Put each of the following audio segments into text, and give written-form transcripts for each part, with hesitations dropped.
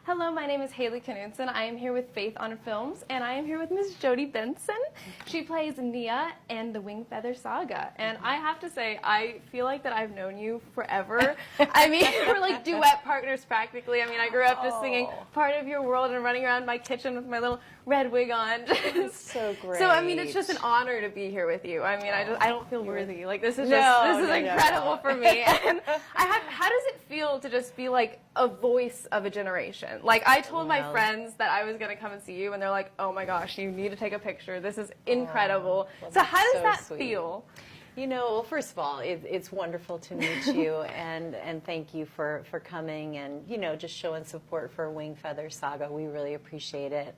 Hello, my name is Hailey Knudsen. I am here with Faith on Films, and I am here with Miss Jodi Benson. She plays Nia in the Wingfeather Saga, and I have to say, I feel like that I've known you forever. I mean, we're like duet partners practically. I mean, I grew up just singing Part of Your World and running around my kitchen with my little red wig on. That's so great. So, I mean, it's just an honor to be here with you. I mean, I don't feel worthy. Like, this is incredible for me. And how does it feel to just be like a voice of a generation? Like, I told my friends that I was going to come and see you, and they're like, oh my gosh, you need to take a picture. This is incredible. So how does that feel? You know, well, first of all, it's wonderful to meet you, and thank you for coming and, you know, just showing support for Wingfeather Saga. We really appreciate it.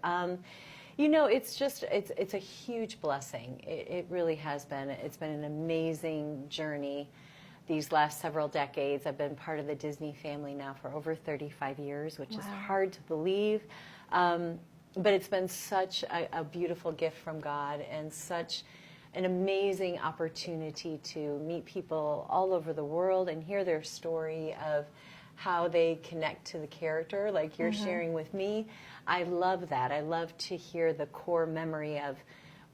You know, it's a huge blessing. It really has been. It's been an amazing journey these last several decades. I've been part of the Disney family now for over 35 years, which is hard to believe. But it's been such a beautiful gift from God, and such an amazing opportunity to meet people all over the world and hear their story of how they connect to the character, like you're sharing with me. I love that. I love to hear the core memory of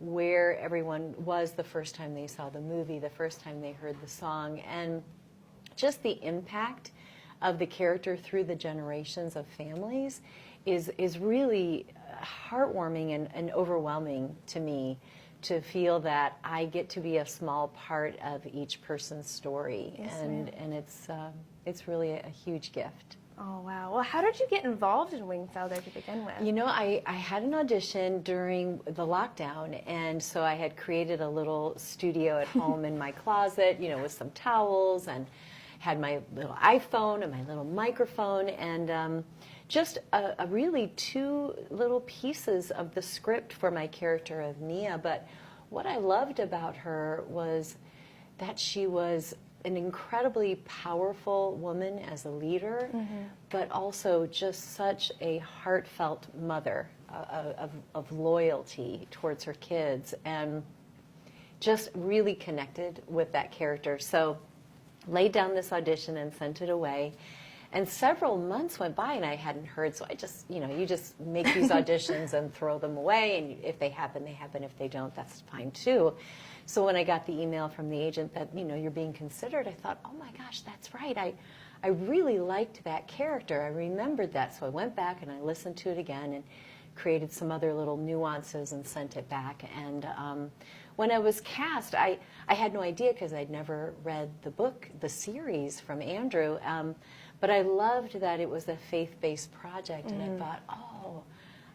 where everyone was the first time they saw the movie, the first time they heard the song, and just the impact of the character through the generations of families is really heartwarming and overwhelming to me, to feel that I get to be a small part of each person's story. Yes, and it's really a huge gift. Oh, wow. Well, how did you get involved in Wingfeather to begin with? You know, I had an audition during the lockdown, and so I had created a little studio at home in my closet, you know, with some towels, and had my little iPhone and my little microphone, and just really two little pieces of the script for my character of Nia. But what I loved about her was that she was an incredibly powerful woman as a leader, but also just such a heartfelt mother of loyalty towards her kids, and just really connected with that character. So laid down this audition and sent it away. And several months went by and I hadn't heard, so I just, you know, you just make these auditions and throw them away, and if they happen, they happen. If they don't, that's fine too. So when I got the email from the agent that, you know, you're being considered, I thought, oh my gosh, that's right. I really liked that character. I remembered that. So I went back and I listened to it again and created some other little nuances and sent it back. And when I was cast, I had no idea, because I'd never read the book, the series from Andrew. But I loved that it was a faith-based project, and I thought, oh,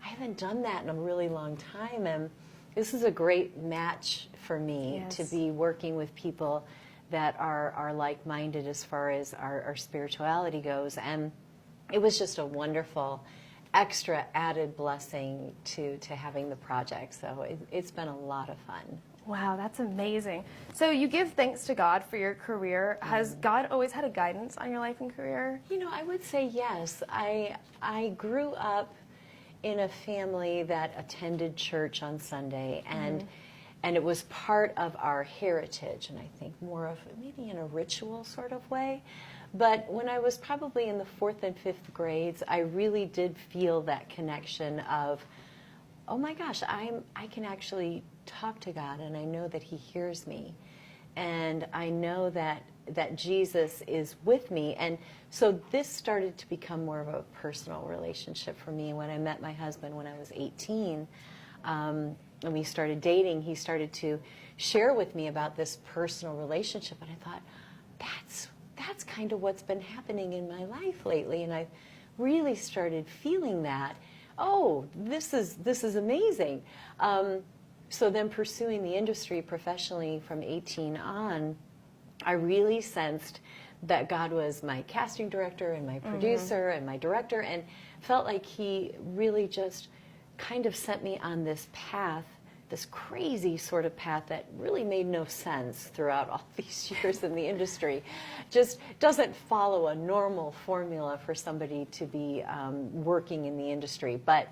I haven't done that in a really long time, and this is a great match for me to be working with people that are like-minded as far as our spirituality goes. And it was just a wonderful extra added blessing to having the project. So it's been a lot of fun. Wow, that's amazing. So you give thanks to God for your career. Has God always had a guidance on your life and career? You know, I would say yes. I grew up in a family that attended church on Sunday, and it was part of our heritage, and I think more of maybe in a ritual sort of way. But when I was probably in the 4th and 5th grades, I really did feel that connection of, oh my gosh, I can actually talk to God, and I know that He hears me, and I know that Jesus is with me. And so this started to become more of a personal relationship for me. When I met my husband when I was 18, and we started dating, he started to share with me about this personal relationship, and I thought, that's kind of what's been happening in my life lately, and I really started feeling that, oh, this is amazing. So then pursuing the industry professionally from 18 on, I really sensed that God was my casting director and my producer and my director, and felt like He really just kind of sent me on this path, this crazy sort of path that really made no sense throughout all these years in the industry. Just doesn't follow a normal formula for somebody to be working in the industry. But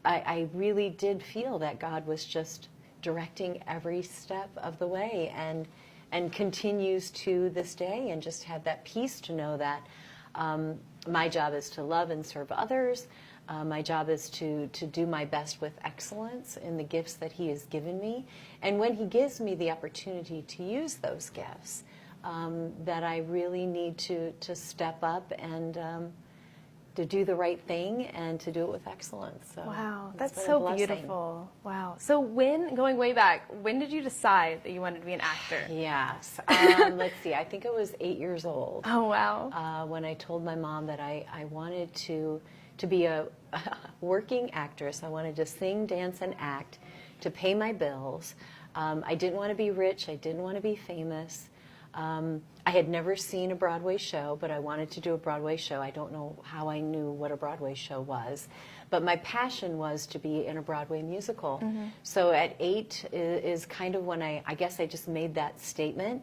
I really did feel that God was just directing every step of the way, and continues to this day, and just had that peace to know that My job is to love and serve others. My job is to do my best with excellence in the gifts that He has given me. And when He gives me the opportunity to use those gifts, that I really need to step up and to do the right thing and to do it with excellence. So wow, it's that's been a so blessing. beautiful. Wow. So going way back, when did you decide that you wanted to be an actor? Yes. Let's see. I think I was 8 years old. Oh, wow. When I told my mom that I wanted to be a working actress. I wanted to sing, dance, and act to pay my bills. I didn't want to be rich. I didn't want to be famous. I had never seen a Broadway show, but I wanted to do a Broadway show. I don't know how I knew what a Broadway show was, but my passion was to be in a Broadway musical. So at 8 is kind of when I guess I just made that statement,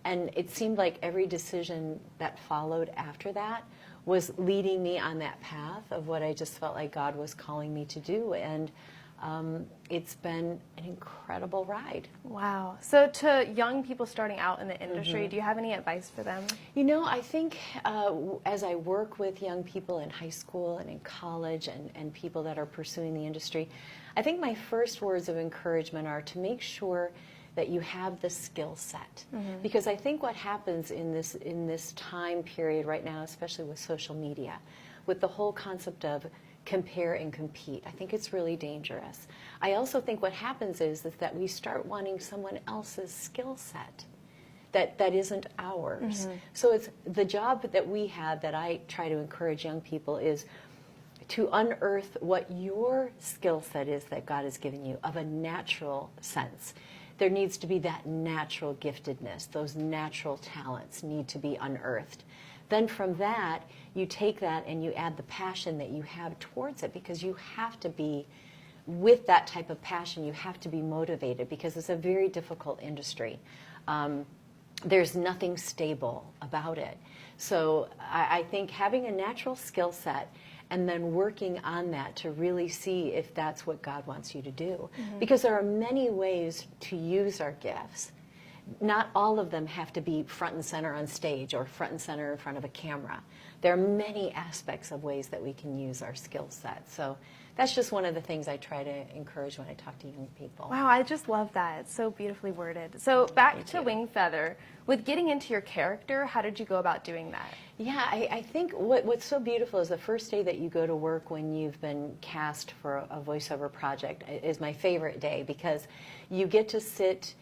and it seemed like every decision that followed after that was leading me on that path of what I just felt like God was calling me to do, and it's been an incredible ride. Wow. So to young people starting out in the industry, do you have any advice for them? You know, I think as I work with young people in high school and in college and people that are pursuing the industry, I think my first words of encouragement are to make sure that you have the skill set. Because I think what happens in this time period right now, especially with social media, with the whole concept of compare and compete, I think it's really dangerous. I also think what happens is that we start wanting someone else's skill set that isn't ours. So it's the job that we have, that I try to encourage young people, is to unearth what your skill set is that God has given you of a natural sense. There needs to be that natural giftedness. Those natural talents need to be unearthed. Then from that, you take that and you add the passion that you have towards it, because you have to be, with that type of passion, you have to be motivated, because it's a very difficult industry. There's nothing stable about it. So I think having a natural skill set and then working on that to really see if that's what God wants you to do. Because there are many ways to use our gifts. Not all of them have to be front and center on stage or front and center in front of a camera. There are many aspects of ways that we can use our skill set. So that's just one of the things I try to encourage when I talk to young people. Wow, I just love that. It's so beautifully worded. So back to Wingfeather, with getting into your character, how did you go about doing that? Yeah, I think what's so beautiful is the first day that you go to work when you've been cast for a voiceover project is my favorite day, because you get to sit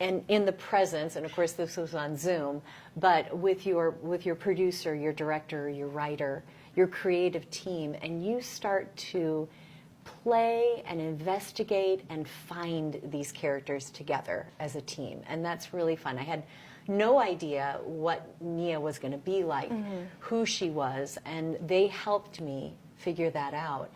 and in the presence, and of course this was on Zoom, but with your producer, your director, your writer, your creative team, and you start to play and investigate and find these characters together as a team, and that's really fun. I had no idea what Nia was going to be like, who she was, and they helped me figure that out.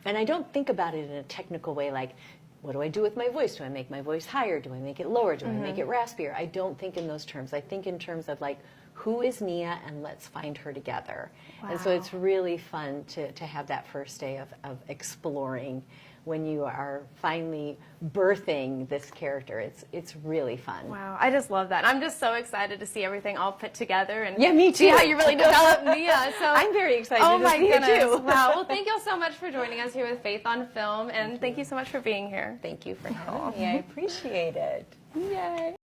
And I don't think about it in a technical way, like, what do I do with my voice? Do I make my voice higher? Do I make it lower? Do I make it raspier? I don't think in those terms. I think in terms of, like, who is Nia, and let's find her together. Wow. And so it's really fun to have that first day of exploring when you are finally birthing this character. It's really fun. Wow, I just love that. I'm just so excited to see everything all put together and yeah, me too. see how you really develop Nia. So I'm very excited oh to my see goodness. it too. Wow. Well, thank you all so much for joining us here with Faith on Film, and thank you so much for being here. Thank you for having me. I appreciate it. Yay.